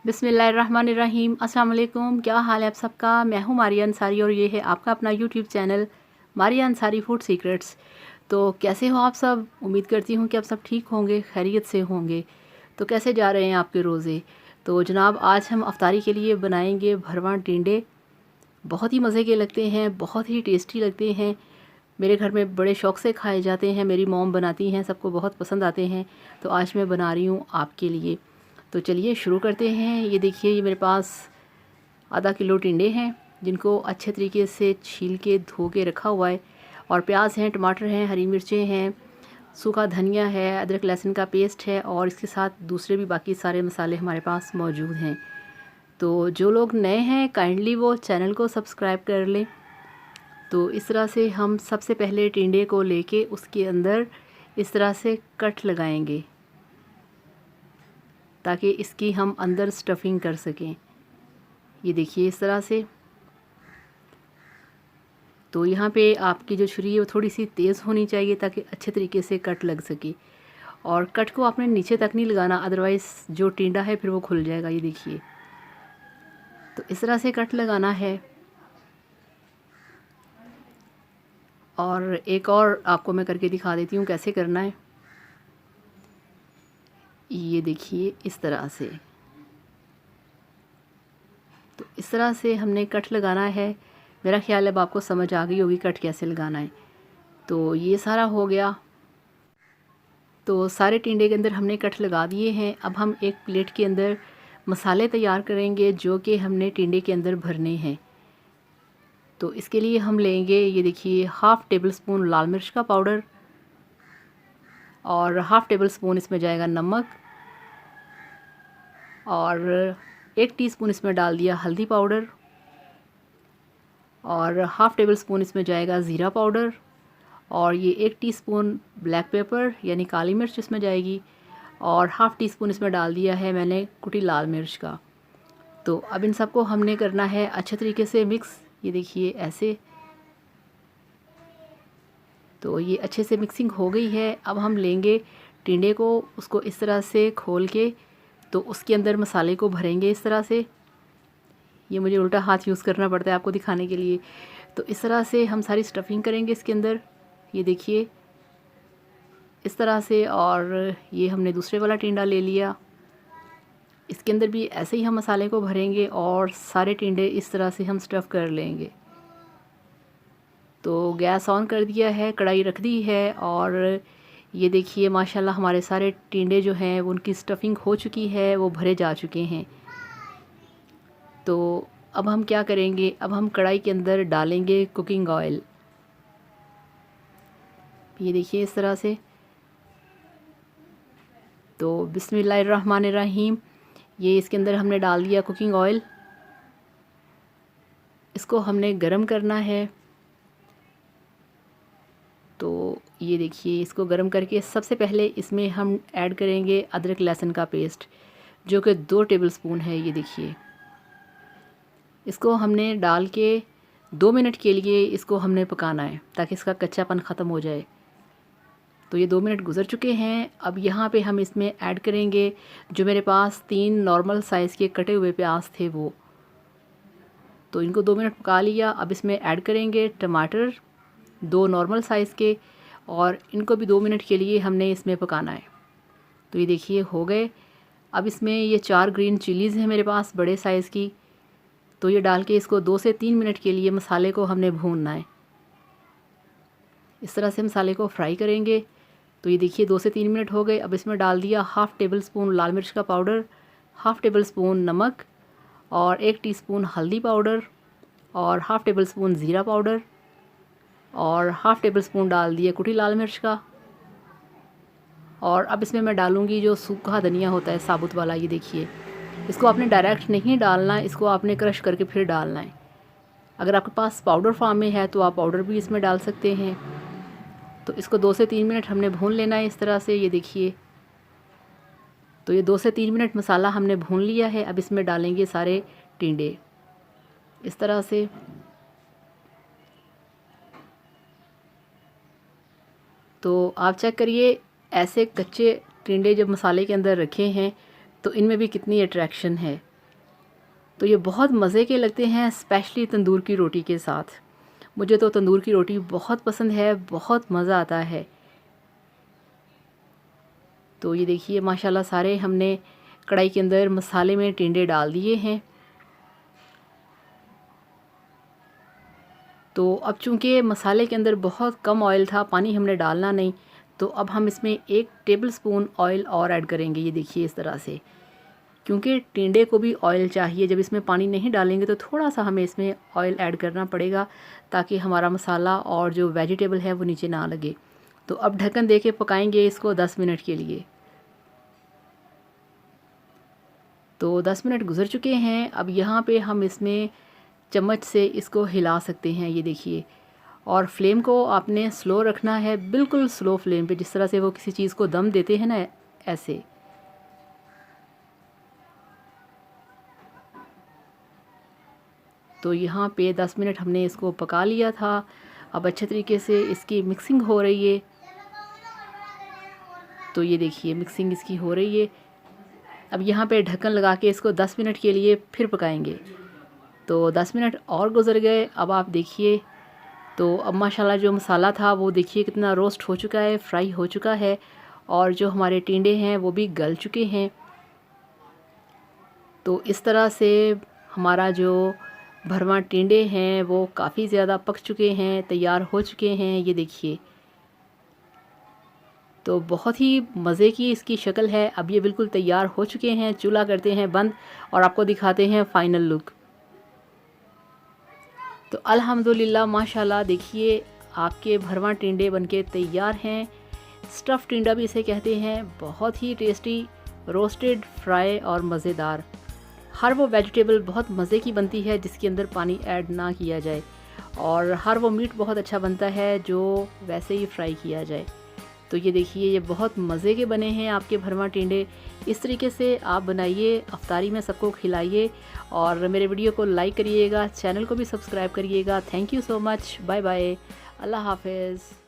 बिस्मिल्लाहिर्रहमानिर्रहीम। अस्सलाम वालेकुम। क्या हाल है आप सबका। मैं हूँ मारिया अंसारी और ये है आपका अपना YouTube channel Maria Ansari food secrets. तो कैसे हो आप सब। उम्मीद करती हूँ कि आप सब ठीक होंगे, खैरियत से होंगे। तो कैसे जा रहे हैं आपके रोज़े। तो जनाब आज हम अफ्तारी के लिए बनाएंगे भरवां टिंडे। बहुत ही मज़े के लगते हैं, बहुत ही टेस्टी लगते हैं। मेरे घर में बड़े शौक़ से खाए जाते हैं, मेरी मॉम बनाती हैं, सबको बहुत पसंद आते हैं। तो आज मैं बना रही हूँ आपके लिए। तो चलिए शुरू करते हैं। ये देखिए, ये मेरे पास आधा किलो टिंडे हैं जिनको अच्छे तरीके से छील के धो के रखा हुआ है। और प्याज हैं, टमाटर हैं, हरी मिर्चें हैं, सूखा धनिया है, अदरक लहसुन का पेस्ट है और इसके साथ दूसरे भी बाकी सारे मसाले हमारे पास मौजूद हैं। तो जो लोग नए हैं काइंडली वो चैनल को सब्सक्राइब कर लें। तो इस तरह से हम सबसे पहले टिंडे को लेके उसके अंदर इस तरह से कट लगाएंगे ताकि इसकी हम अंदर स्टफिंग कर सकें। ये देखिए इस तरह से। तो यहाँ पे आपकी जो छुरी है वो थोड़ी सी तेज़ होनी चाहिए ताकि अच्छे तरीके से कट लग सके। और कट को आपने नीचे तक नहीं लगाना, अदरवाइज़ जो टिंडा है फिर वो खुल जाएगा। ये देखिए, तो इस तरह से कट लगाना है। और एक और आपको मैं करके दिखा देती हूँ कैसे करना है। ये देखिए इस तरह से। तो इस तरह से हमने कट लगाना है। मेरा ख्याल है अब आपको समझ आ गई होगी कट कैसे लगाना है। तो ये सारा हो गया। तो सारे टिंडे के अंदर हमने कट लगा दिए हैं। अब हम एक प्लेट के अंदर मसाले तैयार करेंगे जो कि हमने टिंडे के अंदर भरने हैं। तो इसके लिए हम लेंगे, ये देखिए, हाफ़ टेबल स्पून लाल मिर्च का पाउडर और हाफ़ टेबल स्पून इसमें जाएगा नमक और 1 टीस्पून इसमें डाल दिया हल्दी पाउडर और हाफ़ टेबल स्पून इसमें जाएगा ज़ीरा पाउडर और ये 1 टीस्पून ब्लैक पेपर यानी काली मिर्च इसमें जाएगी और हाफ़ टी स्पून इसमें डाल दिया है मैंने कुटी लाल मिर्च का। तो अब इन सबको हमने करना है अच्छे तरीके से मिक्स। ये देखिए ऐसे। तो ये अच्छे से मिक्सिंग हो गई है। अब हम लेंगे टिंडे को, उसको इस तरह से खोल के तो उसके अंदर मसाले को भरेंगे इस तरह से। ये मुझे उल्टा हाथ यूज़ करना पड़ता है आपको दिखाने के लिए। तो इस तरह से हम सारी स्टफिंग करेंगे इसके अंदर। ये देखिए इस तरह से। और ये हमने दूसरे वाला टिंडा ले लिया, इसके अंदर भी ऐसे ही हम मसाले को भरेंगे और सारे टिंडे इस तरह से हम स्टफ़ कर लेंगे। तो गैस ऑन कर दिया है, कढ़ाई रख दी है और ये देखिए माशाल्लाह हमारे सारे टिंडे जो हैं उनकी स्टफिंग हो चुकी है, वो भरे जा चुके हैं। तो अब हम क्या करेंगे, अब हम कढ़ाई के अंदर डालेंगे कुकिंग ऑयल। ये देखिए इस तरह से। तो बिस्मिल्लाहिर्रहमानिर्रहीम, ये इसके अंदर हमने डाल दिया कुकिंग ऑयल। इसको हमने गरम करना है। तो ये देखिए इसको गरम करके सबसे पहले इसमें हम ऐड करेंगे अदरक लहसुन का पेस्ट जो कि 2 टेबलस्पून है। ये देखिए, इसको हमने डाल के 2 मिनट के लिए इसको हमने पकाना है ताकि इसका कच्चापन ख़त्म हो जाए। तो ये 2 मिनट गुज़र चुके हैं। अब यहाँ पे हम इसमें ऐड करेंगे जो मेरे पास 3 नॉर्मल साइज़ के कटे हुए प्याज थे वो। तो इनको 2 मिनट पका लिया। अब इसमें ऐड करेंगे टमाटर 2 नॉर्मल साइज़ के और इनको भी 2 मिनट के लिए हमने इसमें पकाना है। तो ये देखिए हो गए। अब इसमें ये 4 ग्रीन चिलीज़ हैं मेरे पास बड़े साइज़ की। तो ये डाल के इसको 2 से 3 मिनट के लिए मसाले को हमने भूनना है। इस तरह से मसाले को फ्राई करेंगे। तो ये देखिए 2 से 3 मिनट हो गए। अब इसमें डाल दिया हाफ़ टेबल स्पून लाल मिर्च का पाउडर, हाफ़ टेबल स्पून नमक और 1 टीस्पून हल्दी पाउडर और हाफ़ टेबल स्पून ज़ीरा पाउडर और हाफ़ टेबल स्पून डाल दिया कुटी लाल मिर्च का। और अब इसमें मैं डालूँगी जो सूखा धनिया होता है साबुत वाला। ये देखिए, इसको आपने डायरेक्ट नहीं डालना है, इसको आपने क्रश करके फिर डालना है। अगर आपके पास पाउडर फॉर्म में है तो आप पाउडर भी इसमें डाल सकते हैं। तो इसको 2 से 3 मिनट हमने भून लेना है इस तरह से। ये देखिए, तो ये 2 से 3 मिनट मसाला हमने भून लिया है। अब इसमें डालेंगे सारे टिंडे इस तरह से। तो आप चेक करिए, ऐसे कच्चे टिंडे जब मसाले के अंदर रखे हैं तो इनमें भी कितनी अट्रैक्शन है। तो ये बहुत मज़े के लगते हैं, स्पेशली तंदूर की रोटी के साथ। मुझे तो तंदूर की रोटी बहुत पसंद है, बहुत मज़ा आता है। तो ये देखिए माशाल्लाह सारे हमने कढ़ाई के अंदर मसाले में टिंडे डाल दिए हैं। तो अब चूँकि मसाले के अंदर बहुत कम ऑयल था, पानी हमने डालना नहीं, तो अब हम इसमें 1 टेबलस्पून ऑयल और ऐड करेंगे। ये देखिए इस तरह से, क्योंकि टिंडे को भी ऑयल चाहिए। जब इसमें पानी नहीं डालेंगे तो थोड़ा सा हमें इसमें ऑयल ऐड करना पड़ेगा, ताकि हमारा मसाला और जो वेजिटेबल है वो नीचे ना लगे। तो अब ढक्कन दे के पकाएंगे इसको 10 मिनट के लिए। तो 10 मिनट गुजर चुके हैं। अब यहाँ पे हम इसमें चम्मच से इसको हिला सकते हैं, ये देखिए। और फ्लेम को आपने स्लो रखना है, बिल्कुल स्लो फ्लेम पे, जिस तरह से वो किसी चीज़ को दम देते हैं ना, ऐसे। तो यहाँ पे 10 मिनट हमने इसको पका लिया था। अब अच्छे तरीके से इसकी मिक्सिंग हो रही है। तो ये देखिए मिक्सिंग इसकी हो रही है। अब यहाँ पे ढक्कन लगा के इसको 10 मिनट के लिए फिर पकाएंगे। तो 10 मिनट और गुजर गए। अब आप देखिए, तो अब माशाल्लाह जो मसाला था वो देखिए कितना रोस्ट हो चुका है, फ्राई हो चुका है, और जो हमारे टिंडे हैं वो भी गल चुके हैं। तो इस तरह से हमारा जो भरवा टिंडे हैं वो काफ़ी ज़्यादा पक चुके हैं, तैयार हो चुके हैं, ये देखिए। तो बहुत ही मज़े की इसकी शक्ल है। अब ये बिल्कुल तैयार हो चुके हैं। चूल्हा करते हैं बंद और आपको दिखाते हैं फ़ाइनल लुक। तो अल्हम्दुलिल्लाह माशाल्लाह देखिए आपके भरवा टिंडे बनके तैयार हैं। स्टफ़ टिंडा भी इसे कहते हैं। बहुत ही टेस्टी, रोस्टेड, फ्राई और मज़ेदार। हर वो वेजिटेबल बहुत मज़े की बनती है जिसके अंदर पानी ऐड ना किया जाए, और हर वो मीट बहुत अच्छा बनता है जो वैसे ही फ्राई किया जाए। तो ये देखिए ये बहुत मज़े के बने हैं आपके भरवा टिंडे। इस तरीके से आप बनाइए, अफ्तारी में सबको खिलाइए, और मेरे वीडियो को लाइक करिएगा, चैनल को भी सब्सक्राइब करिएगा। Thank you so much. Bye bye. अल्लाह हाफ़िज़।